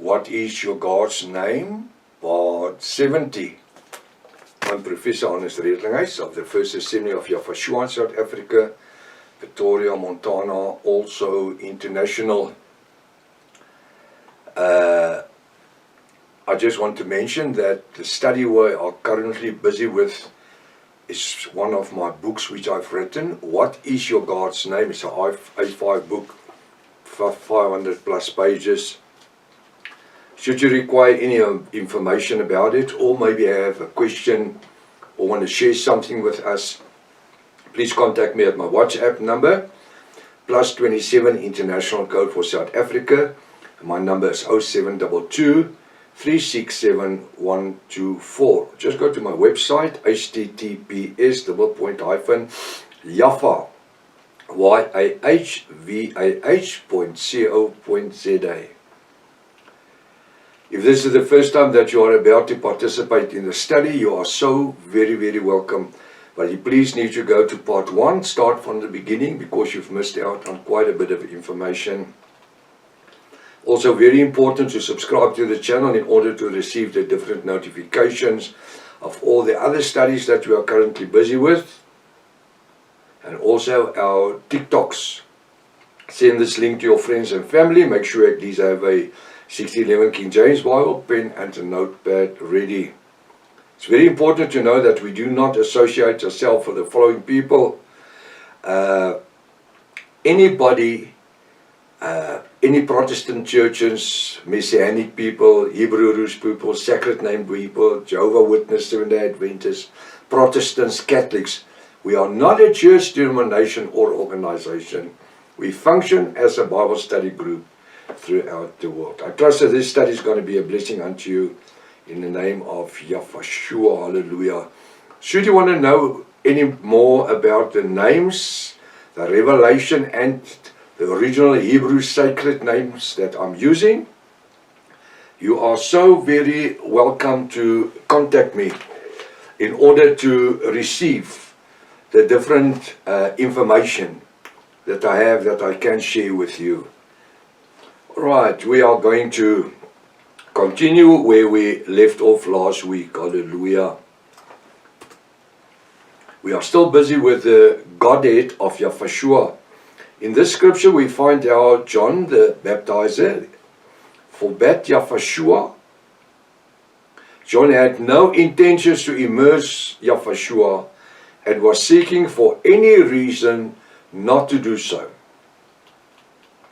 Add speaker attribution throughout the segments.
Speaker 1: What is your God's name? Part 70. I'm Professor Hannes Redlinghuis of the First Assembly of Yafashua in South Africa, Pretoria, Montana, also international. I just want to mention that the study we are currently busy with is one of my books which I've written. What is your God's name? It's an A5 book, 500 plus pages. Should you require any information about it, or maybe have a question or want to share something with us, please contact me at my WhatsApp number, +27 international code for South Africa. My number is 0722 367 124. Just go to my website, https://Yafah, YAHVAH.co.za. If this is the first time that you are about to participate in the study, you are so very, very welcome. But you please need to go to part 1, start from the beginning, because you've missed out on quite a bit of information. Also very important to subscribe to the channel in order to receive the different notifications of all the other studies that we are currently busy with. And also our TikToks. Send this link to your friends and family. Make sure these have a 1611 King James Bible, pen and a notepad ready. It's very important to know that we do not associate ourselves with the following people. Any Protestant churches, Messianic people, Hebrew Roots people, Sacred Name people, Jehovah's Witness, Seventh-day Adventists, Protestants, Catholics. We are not a church denomination or organization. We function as a Bible study group throughout the world. I trust that this study is going to be a blessing unto you in the name of Yafashua. Hallelujah. Should you want to know any more about the names, the revelation and the original Hebrew sacred names that I'm using, you are so very welcome to contact me in order to receive the different information that I have that I can share with you. Right, we are going to continue where we left off last week. Hallelujah. We are still busy with the Godhead of Yafashua. In this scripture we find how John the Baptizer forbade Yafashua. John had no intentions to immerse Yafashua and was seeking for any reason not to do so.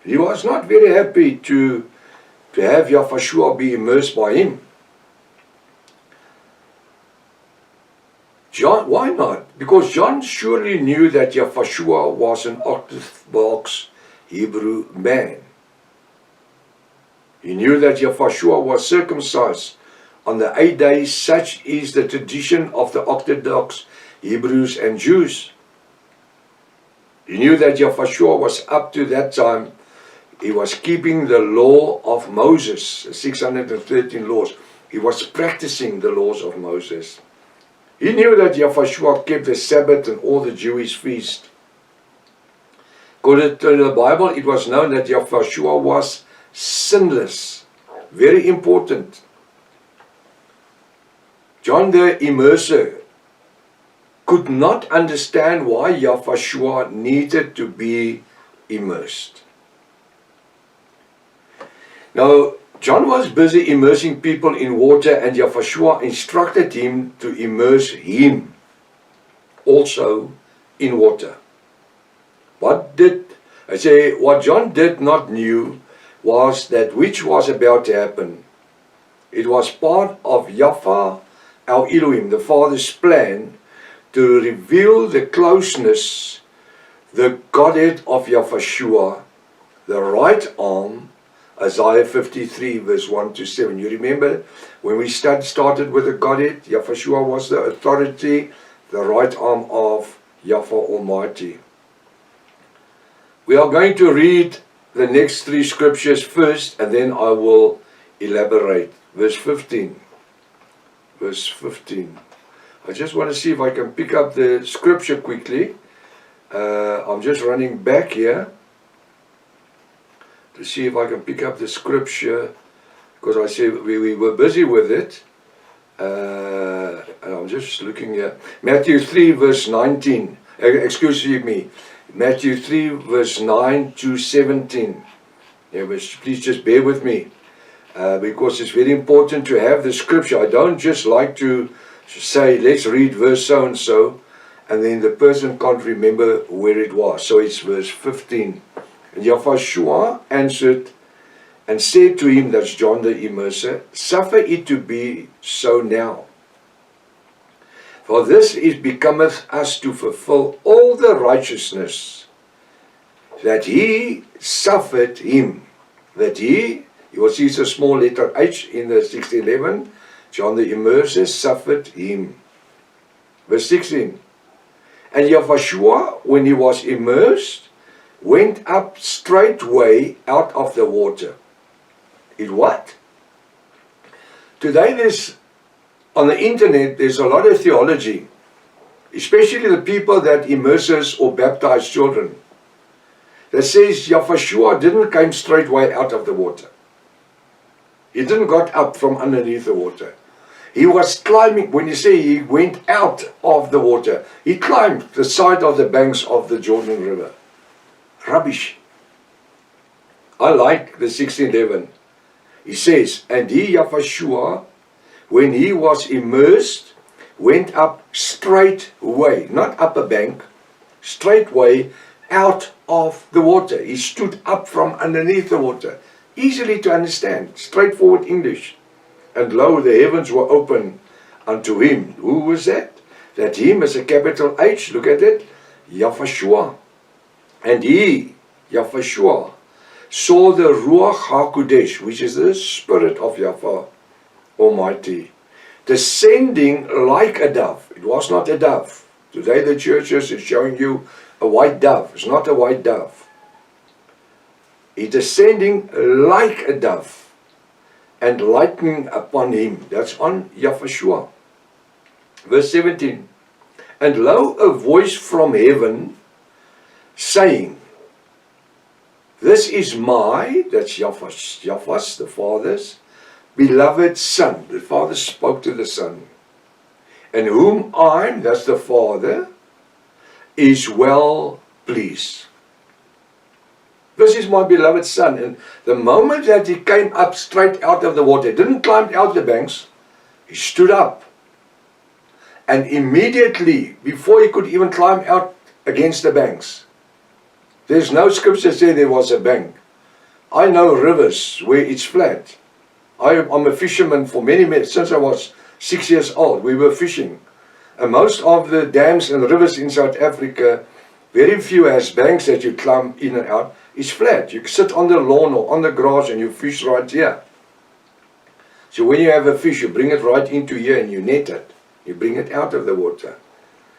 Speaker 1: He was not very happy to have Yafashua be immersed by him. John, why not? Because John surely knew that Yafashua was an orthodox Hebrew man. He knew that Yafashua was circumcised on the 8 days, such is the tradition of the Orthodox Hebrews and Jews. He knew that Yafashua was up to that time, he was keeping the law of Moses, the 613 laws. He was practicing the laws of Moses. He knew that Yafashua kept the Sabbath and all the Jewish feasts. According to the Bible, it was known that Yafashua was sinless. Very important. John the Immerser could not understand why Yafashua needed to be immersed. Now, John was busy immersing people in water, and Yafashua instructed him to immerse him also in water. What John did not knew was that which was about to happen. It was part of Yafah our Elohim, the Father's plan to reveal the closeness, the Godhead of Yafashua, the right arm, Isaiah 53 verse 1 to 7. You remember when we started with the Godhead, Yafashua was the authority, the right arm of Yafah Almighty. We are going to read the next 3 scriptures first, and then I will elaborate. Verse 15. Verse 15. I just want to see if I can pick up the scripture quickly. I'm just running back here to see if I can pick up the scripture because I said we were busy with it. And I'm just looking here. Matthew 3 verse 19. Excuse me. Matthew 3 verse 9 to 17. Yeah, but please just bear with me. Because it's very important to have the scripture. I don't just like to say, let's read verse so and so, and then the person can't remember where it was. So it's verse 15. And Yahushua answered and said to him, that's John the Immerser, suffer it to be so now. For this it becometh us to fulfill all the righteousness that he suffered him. That he will see it's a small letter H in the 1611, John the Immerser suffered him. Verse 16. And Yahushua, when he was immersed, went up straightway out of the water. It what? Today on the internet there's a lot of theology, especially the people that immerses or baptize children, that says Yahushua didn't come straightway out of the water. He didn't got up from underneath the water. He was climbing. When you say he went out of the water, he climbed the side of the banks of the Jordan River. Rubbish. I like the 1611. He says, and he, Yahushua, when he was immersed, went up straightway, not up a bank, straightway out of the water. He stood up from underneath the water. Easily to understand, straightforward English. And lo, the heavens were open unto him. Who was that? That him is a capital H, look at it, Yahushua. And he, Yahushua, saw the Ruach HaKodesh, which is the Spirit of Yahweh Almighty, descending like a dove. It was not a dove. Today the churches is showing you a white dove. It's not a white dove. It's descending like a dove and lighting upon him. That's on Yahushua. Verse 17. And lo, a voice from heaven saying, this is that's Yahweh, the Father's beloved Son. The Father spoke to the Son. And whom that's the Father, is well pleased. This is my beloved Son. And the moment that he came up straight out of the water, didn't climb out the banks, he stood up. And immediately, before he could even climb out against the banks, there's no scripture saying there was a bank. I know rivers where it's flat. I'm a fisherman for many, since I was 6 years old, we were fishing. And most of the dams and rivers in South Africa, very few has banks that you climb in and out. It's flat. You sit on the lawn or on the grass and you fish right here. So when you have a fish, you bring it right into here and you net it. You bring it out of the water.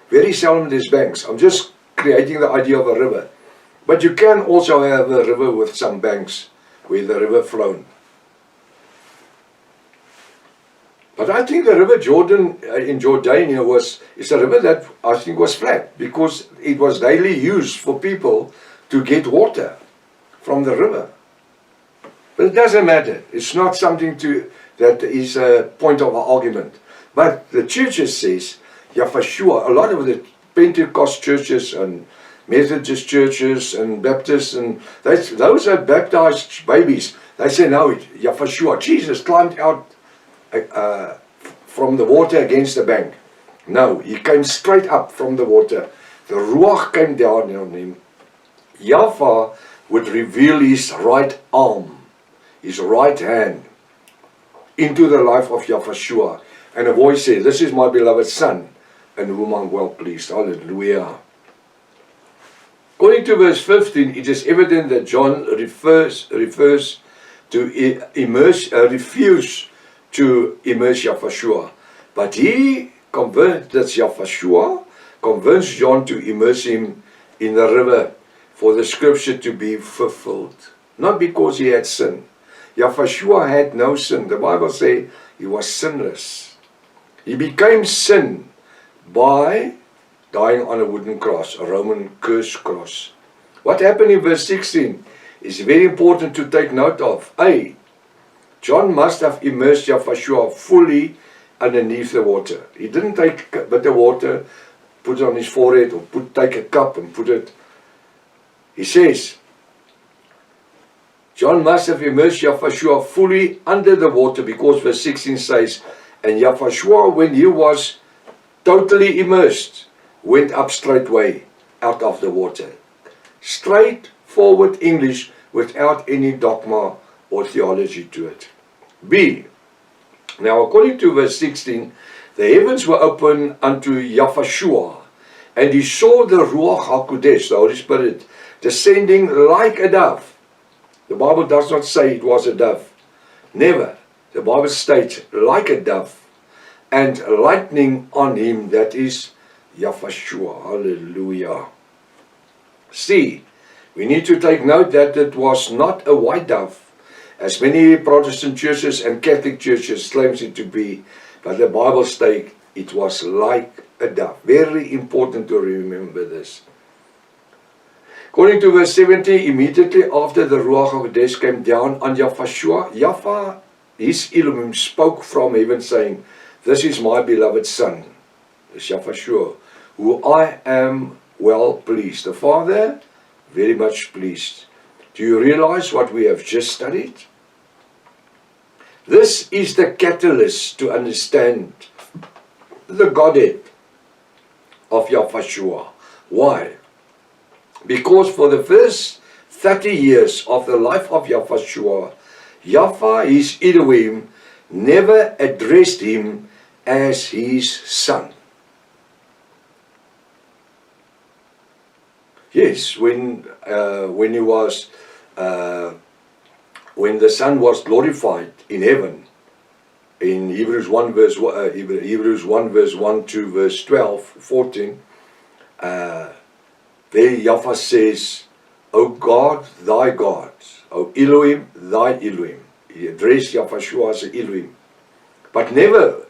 Speaker 1: Very seldom there's banks. I'm just creating the idea of a river. But you can also have a river with some banks where the river flown. But I think the river Jordan in Jordania is a river that I think was flat because it was daily used for people to get water from the river. But it doesn't matter. It's not something that is a point of argument. But the churches says, Yahushua, a lot of the Pentecost churches and Methodist churches and Baptists, and those are baptized babies. They say, no, Yahushua, Jesus climbed out from the water against the bank. No, he came straight up from the water. The Ruach came down on him. Yahweh would reveal his right arm, his right hand, into the life of Yahushua. And a voice said, this is my beloved Son, and whom I'm well pleased. Hallelujah. According to verse 15, it is evident that John refers to refuse to immerse Yahushua. But he convinced Yahushua, convinced John to immerse him in the river for the scripture to be fulfilled. Not because he had sin. Yahushua had no sin. The Bible says he was sinless. He became sin by dying on a wooden cross, a Roman curse cross. What happened in verse 16 is very important to take note of. A, John must have immersed Yahshua fully underneath the water. He didn't take a bit of water, put it on his forehead, or take a cup and put it. He says, John must have immersed Yahshua fully under the water, because verse 16 says, and Yahshua, when he was totally immersed, went up straightway out of the water. Straightforward English without any dogma or theology to it. B. Now according to verse 16, the heavens were open unto Yahshua, and he saw the Ruach HaKodesh, the Holy Spirit, descending like a dove. The Bible does not say it was a dove. Never. The Bible states like a dove, and lightning on him, that is Yahshua. Hallelujah. C. We need to take note that it was not a white dove, as many Protestant churches and Catholic churches claims it to be, but the Bible states it was like a dove. Very important to remember this. According to verse 70, immediately after the Ruach HaKodesh came down on Yahshua, Yahweh, his Elohim, spoke from heaven, saying, this is my beloved Son, this Yahshua, who I am well pleased. The Father, very much pleased. Do you realize what we have just studied? This is the catalyst to understand the Godhead of Yahshua. Why? Because for the first 30 years of the life of Yahshua, Yahweh, his Elohim, never addressed him as his son. Yes, when the Son was glorified in heaven, in Hebrews 1 verse 1 to verse 12, 14, there Yahweh says, O God, thy God, O Elohim, thy Elohim. He addressed Yahshua as Elohim. But never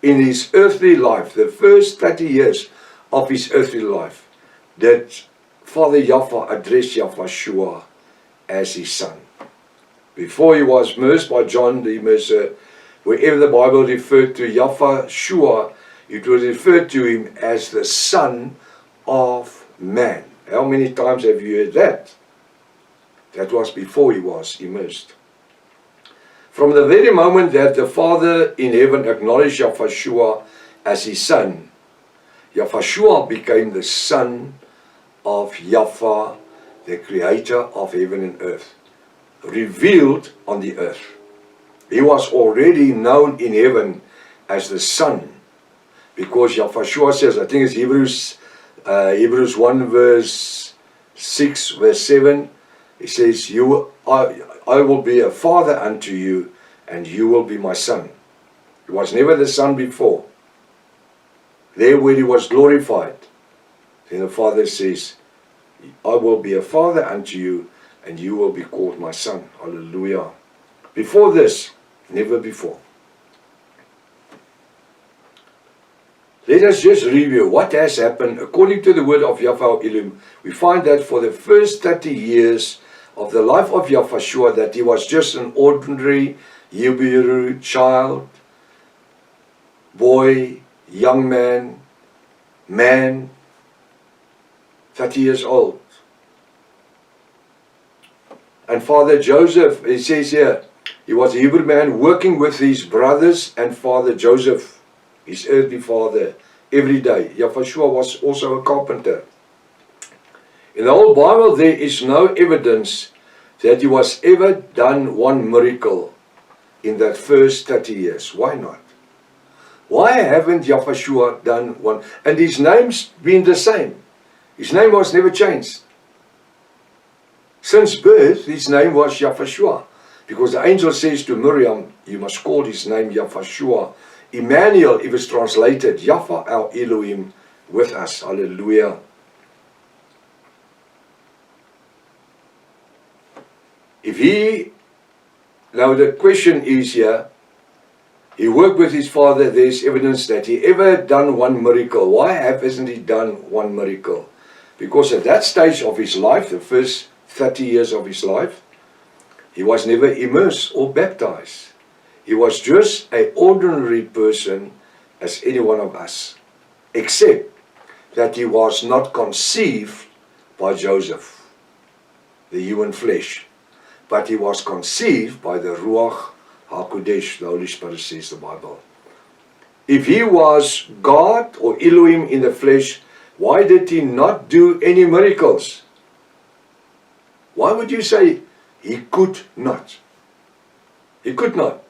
Speaker 1: in his earthly life, the first 30 years of his earthly life, did Father Yahweh address Yahshua as his son. Before he was immersed by John the Immerser, wherever the Bible referred to Yahshua, it was referred to him as the Son of Man. How many times have you heard that? That was before he was immersed. From the very moment that the Father in heaven acknowledged Yahshua as his son, Yahshua became the Son of Yahweh, the Creator of heaven and earth, revealed on the earth. He was already known in heaven as the Son, because Yahshua says, I think it's Hebrews 1 verse 6, verse 7, he says, I will be a father unto you, and you will be my son. He was never the son before. There where he was glorified, then the Father says, I will be a father unto you, and you will be called my son. Hallelujah. Before this, never before. Let us just review what has happened. According to the word of Yahweh Elohim, we find that for the first 30 years of the life of Yahshua, that he was just an ordinary Hebrew child, boy, young man, 30 years old. And Father Joseph, it says here, he was a Hebrew man working with his brothers and Father Joseph, his earthly father, every day. Yahshua was also a carpenter. In the whole Bible, there is no evidence that he was ever done one miracle in that first 30 years. Why not? Why haven't Yahshua done one? And his name's been the same. His name was never changed. Since birth, his name was Yahshua. Because the angel says to Miriam, you must call his name Yahshua. Emmanuel, if it's translated, Yahweh our Elohim with us. Hallelujah. If he, now the question is here, he worked with his father, there's evidence that he ever done one miracle. Why hasn't he done one miracle? Because at that stage of his life, the first 30 years of his life, he was never immersed or baptized. He was just an ordinary person as any one of us, except that he was not conceived by Joseph, the human flesh, but he was conceived by the Ruach HaKodesh, the Holy Spirit, says the Bible. If he was God or Elohim in the flesh, why did he not do any miracles? Why would you say he could not? He could not.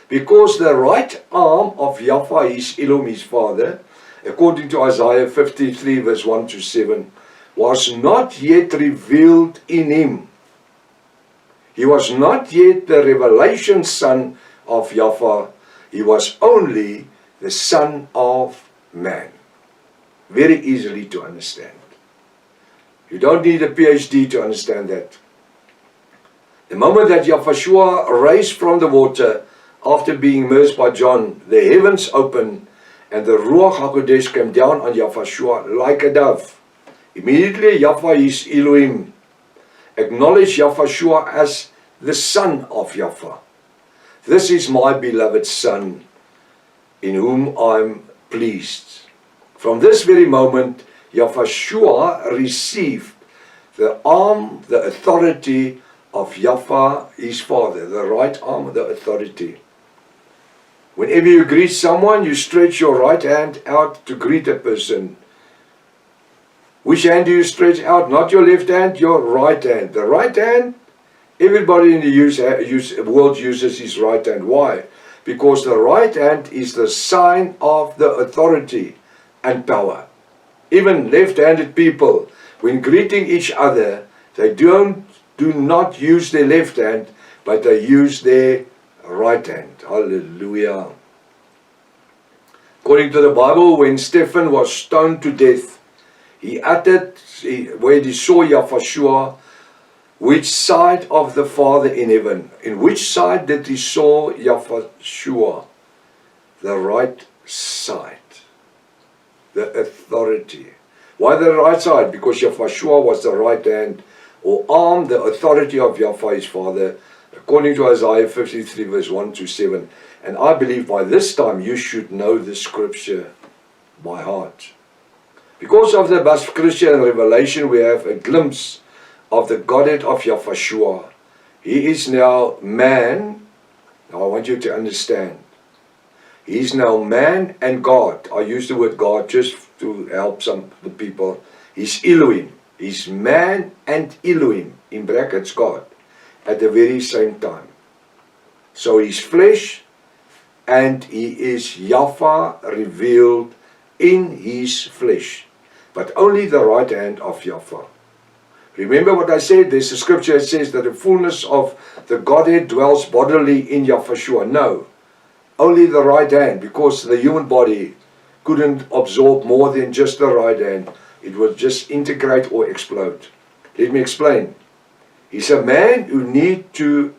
Speaker 1: Because the right arm of Yahweh, his Elohim, his father, according to Isaiah 53 verse 1 to 7, was not yet revealed in him. He was not yet the revelation son of Yahweh. He was only the son of man. Very easily to understand. You don't need a PhD to understand that. The moment that Yahshua raised from the water, after being immersed by John, the heavens opened and the Ruach HaKodesh came down on Yahshua like a dove. Immediately Yahweh, his Elohim, acknowledged Yahshua as the son of Yahweh. This is my beloved son, in whom I am pleased. From this very moment, Yahshua received the arm, the authority of Yahweh, his father, the right arm, the authority. Whenever you greet someone, you stretch your right hand out to greet a person. Which hand do you stretch out? Not your left hand, your right hand. The right hand, everybody in the world uses his right hand. Why? Because the right hand is the sign of the authority and power. Even left-handed people, when greeting each other, they do not use their left hand, but they use their right hand. Hallelujah. According to the Bible, when Stephen was stoned to death, he uttered, when he saw Yahshua, which side of the Father in heaven? In which side did he saw Yahshua? The right side. The authority. Why the right side? Because Yahshua was the right hand or arm, the authority of Yahweh his Father, according to Isaiah 53 verse 1 to 7. And I believe by this time you should know the scripture by heart. Because of the Bas Christian revelation, we have a glimpse of the Godhead of Yahshua. He is now man. Now I want you to understand. He is now man and God. I use the word God just to help some of the people. He's Elohim. He's man and Elohim, in brackets God, at the very same time. So he's flesh and he is Yahweh revealed in his flesh. But only the right hand of Yahweh. Remember what I said? There's a scripture that says that the fullness of the Godhead dwells bodily in Yahshua. No. Only the right hand, because the human body couldn't absorb more than just the right hand. It would just integrate or explode. Let me explain. He's a man who needs to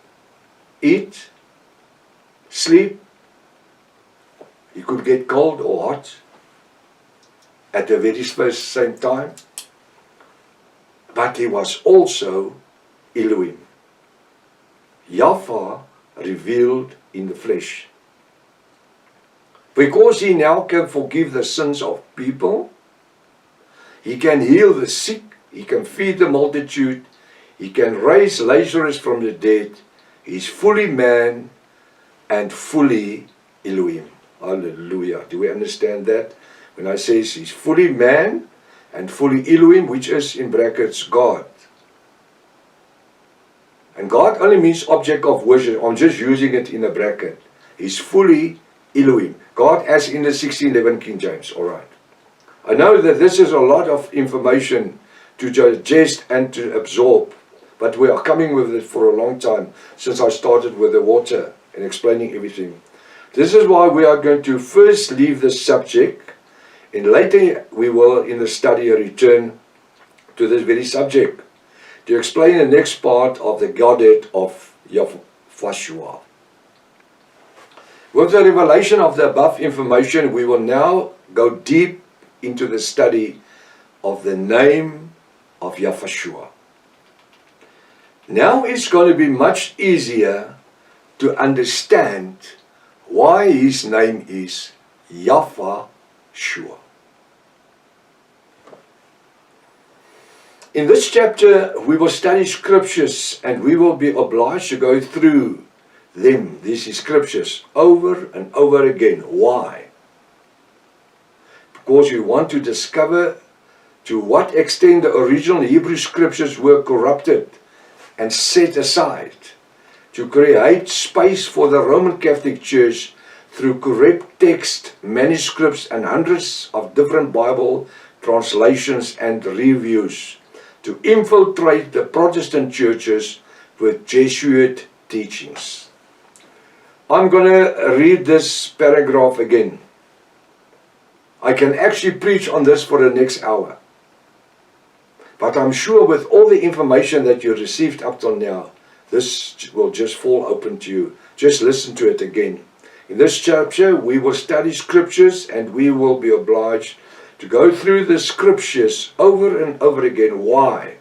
Speaker 1: eat, sleep. He could get cold or hot at the very same time. But he was also Elohim. Yahweh revealed in the flesh. Because he now can forgive the sins of people, he can heal the sick, he can feed the multitude, he can raise Lazarus from the dead. He's fully man and fully Elohim. Hallelujah. Do we understand that? When I say he's fully man and fully Elohim, which is in brackets God. And God only means object of worship. I'm just using it in a bracket. He's fully Elohim. God as in the 1611 King James. Alright. I know that this is a lot of information to digest and to absorb. But we are coming with it for a long time since I started with the water and explaining everything. This is why we are going to first leave this subject. And later we will in the study return to this very subject. To explain the next part of the Godhead of Yahshua. With the revelation of the above information, we will now go deep into the study of the name of Yahshua. Now it's going to be much easier to understand why his name is Yahweh. In this chapter, we will study scriptures and we will be obliged to go through them, these scriptures, over and over again. Why? Because we want to discover to what extent the original Hebrew scriptures were corrupted and set aside to create space for the Roman Catholic Church through corrupt text, manuscripts, and hundreds of different Bible translations and reviews, to infiltrate the Protestant churches with Jesuit teachings. I'm going to read this paragraph again. I can actually preach on this for the next hour. But I'm sure with all the information that you received up till now, this will just fall open to you. Just listen to it again. In this chapter, we will study scriptures and we will be obliged to go through the scriptures over and over again. Why?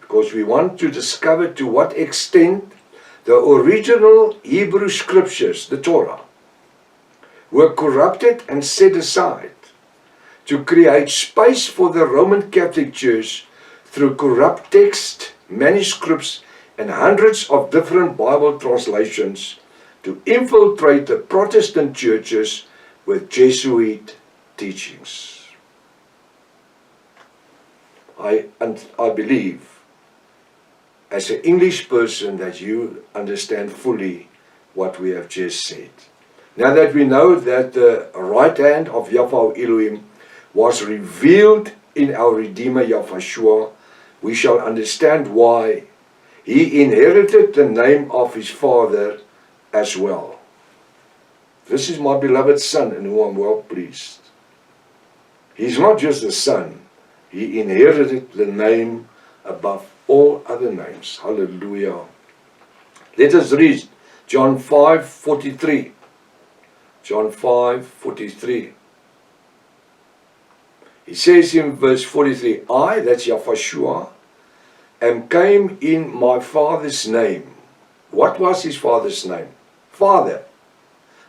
Speaker 1: Because we want to discover to what extent the original Hebrew scriptures, the Torah, were corrupted and set aside to create space for the Roman Catholic Church through corrupt text, manuscripts, and hundreds of different Bible translations to infiltrate the Protestant churches with Jesuit teachings. I believe, as an English person, that you understand fully what we have just said. Now that we know that the right hand of Yahweh Elohim was revealed in our Redeemer Yahushua, we shall understand why he inherited the name of his father as well. This is my beloved Son in whom I'm well pleased. He's not just the Son, he inherited the name above all other names. Hallelujah. Let us read John 5:43. John 5:43. He says in verse 43, I, that's Yahushua, came in my Father's name. What was his Father's name? Father.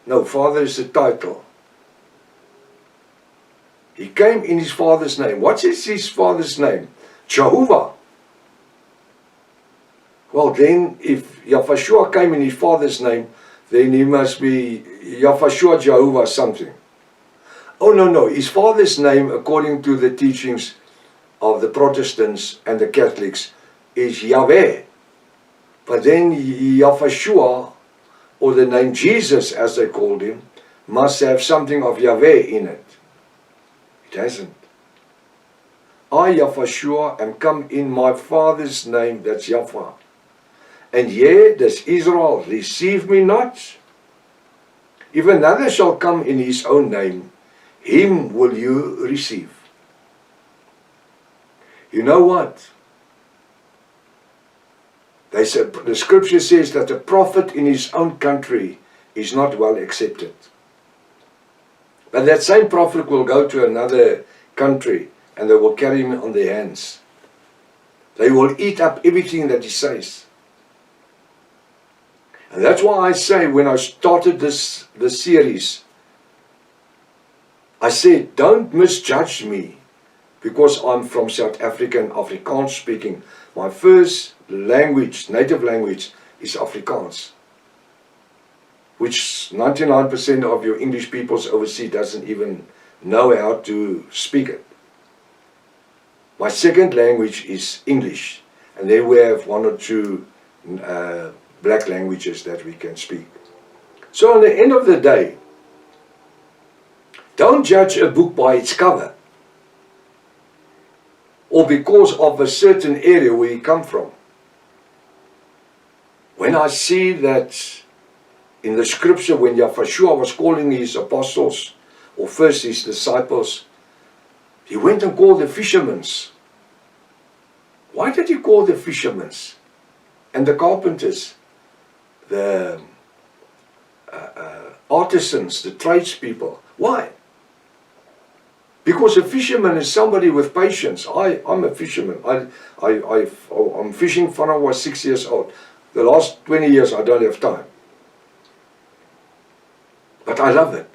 Speaker 1: No, Father is the title. He came in his Father's name. What is his Father's name? Jehovah. Well, then, if Yahushua came in his Father's name, then he must be Yahushua Jehovah something. Oh, no. His Father's name, according to the teachings of the Protestants and the Catholics, is Yahweh. But then Yahushua, or the name Jesus as they called him, must have something of Yahweh in it. It hasn't. I, Yahushua, am come in my Father's name, that's Yahweh. And yet does Israel receive me not? If another shall come in his own name, him will you receive. You know what? They said, the scripture says that a prophet in his own country is not well accepted. But that same prophet will go to another country and they will carry him on their hands. They will eat up everything that he says. And that's why I say, when I started this series, I said, don't misjudge me because I'm from South Africa and Afrikaans speaking. My first language, native language, is Afrikaans, which 99% of your English peoples overseas doesn't even know how to speak it. My second language is English, and then we have one or two black languages that we can speak. So at the end of the day, don't judge a book by its cover or because of a certain area where you come from. When I see that in the scripture, when Yahushua was calling his apostles, or first his disciples, he went and called the fishermen. Why did he call the fishermen and the carpenters, the artisans, the tradespeople? Why? Because a fisherman is somebody with patience. I'm a fisherman. I'm fishing from I was 6 years old. The last 20 years I don't have time. But I love it.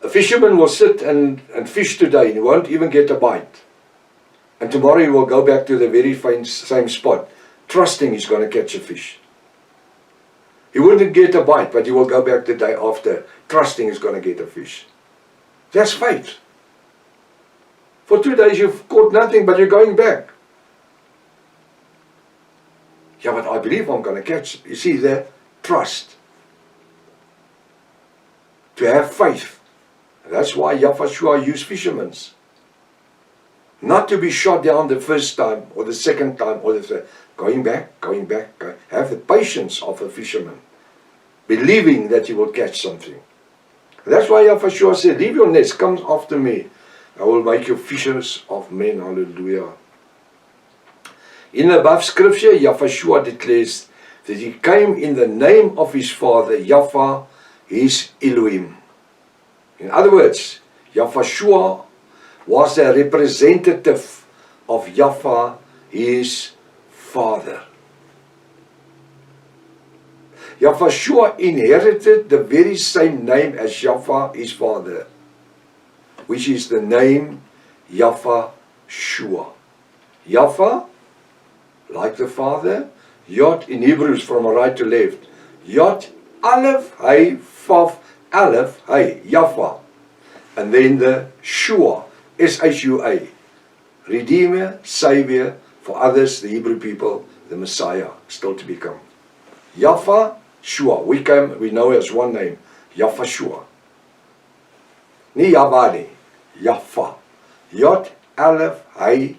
Speaker 1: A fisherman will sit and fish today and he won't even get a bite. And tomorrow he will go back to the very same spot, trusting he's going to catch a fish. He wouldn't get a bite, but he will go back the day after, trusting he's going to get a fish. That's faith. For 2 days you've caught nothing, but you're going back. Yeah, but I believe I'm going to catch it. You see there, trust. To have faith. That's why Yahweh used fishermen. Not to be shot down the first time, or the second time, or the third. Going back. Have the patience of a fisherman. Believing that you will catch something. That's why Yahweh said, leave your nets, come after me. I will make you fishers of men. Hallelujah. In the above scripture, Yahweh declares that he came in the name of his Father, Yahweh, his Elohim. In other words, Yahweh was a representative of Yahweh, his Father. Yahweh inherited the very same name as Yahweh, his Father, which is the name Yahweh Shua. Yahweh, like the Father, Yod in Hebrews from right to left. Yod, Aleph, Hey, Vav, Aleph, Hey, Yahweh. And then the Shua, S-H-U-A. Redeemer, Savior, for others, the Hebrew people, the Messiah, still to become. Yahweh Shua. We know as one name, Yahweh Shua. Ni Yahweh, Yahweh. Yod, Aleph, Hey,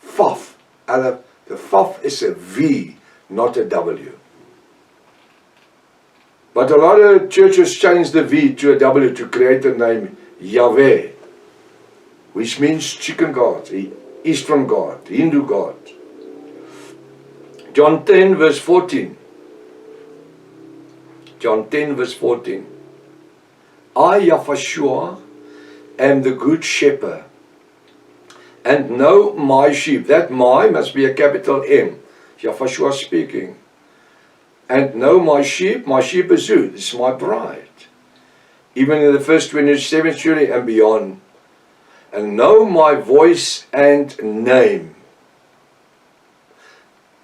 Speaker 1: Vav, Aleph. The Vav is a V, not a W. But a lot of churches change the V to a W to create the name Yahweh, which means chicken god, Eastern god, Hindu god. John 10 verse 14. John 10 verse 14. I, Yahweh, am the good shepherd, and know my sheep. That my must be a capital M. Yahweh speaking. And know my sheep is who? This is my bride. Even in the first 27th century and beyond. And know my voice and name.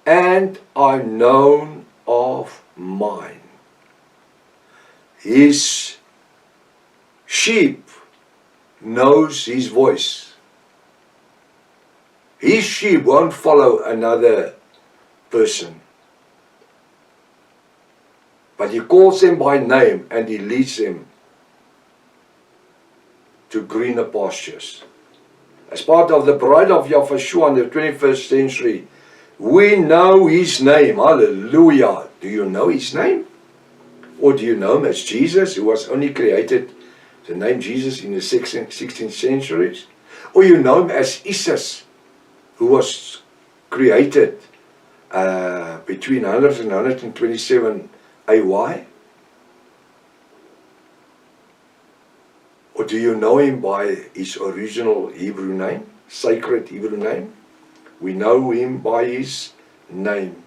Speaker 1: And I'm known of mine. His sheep knows his voice. His sheep won't follow another person. But he calls them by name and he leads them to greener pastures. As part of the bride of Yahweh in the 21st century, we know his name. Hallelujah. Do you know his name? Or do you know him as Jesus, who was only created, the name Jesus, in the 16th centuries? Or you know him as Isis, who was created between 100 and 127 AY? Or do you know him by his original Hebrew name, sacred Hebrew name? We know him by his name.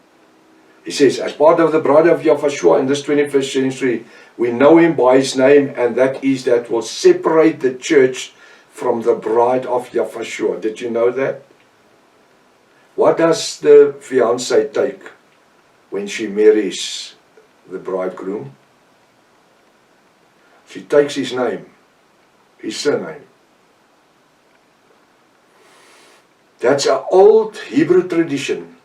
Speaker 1: He says, as part of the bride of Yahweh in this 21st century, we know him by his name, and that will separate the church from the bride of Yahweh. Did you know that? What does the fiancé take when she marries the bridegroom? She takes his name, his surname. That's an old Hebrew tradition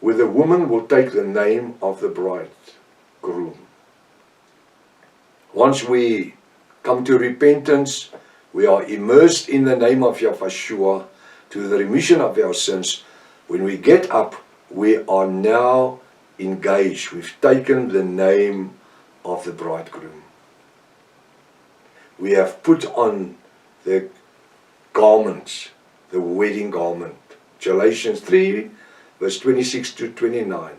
Speaker 1: where the woman will take the name of the bridegroom. Once we come to repentance, we are immersed in the name of Yahweh to the remission of our sins. When we get up, we are now engaged. We've taken the name of the bridegroom. We have put on the garments, the wedding garment. Galatians 3 verse 26 to 29.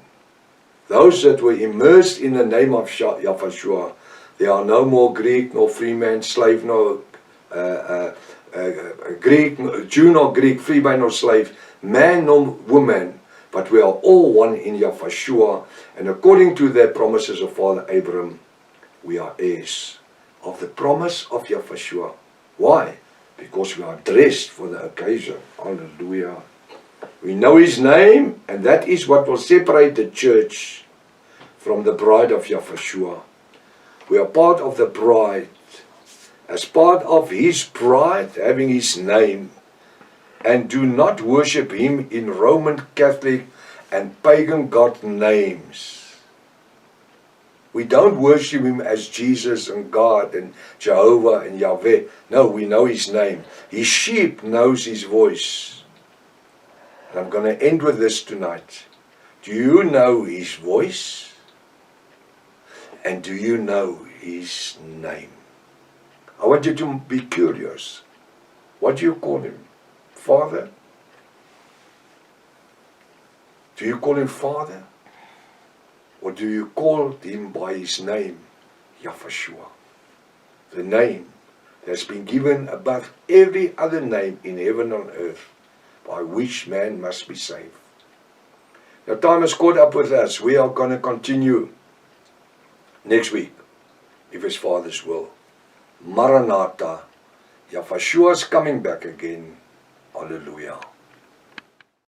Speaker 1: Those that were immersed in the name of Yahweh, there are no more Greek, nor free man, slave, nor Greek, Jew nor Greek, free man nor slave, man nor woman, but we are all one in Yahshua, and according to the promises of Father Abraham, we are heirs of the promise of Yahshua. Why? Because we are dressed for the occasion. Hallelujah. We know His name, and that is what will separate the church from the bride of Yahshua. We are part of the bride. As part of His bride, having His name, and do not worship Him in Roman Catholic and pagan God names. We don't worship Him as Jesus and God and Jehovah and Yahweh. No, we know His name. His sheep knows His voice. And I'm going to end with this tonight. Do you know His voice? And do you know His name? I want you to be curious. What do you call Him? Father? Do you call Him Father? Or do you call Him by His name, Yahshua? The name that's been given above every other name in heaven and earth, by which man must be saved. Now time has caught up with us. We are going to continue next week, if His Father's will. Maranatha. Yahshua is coming back again. Hallelujah.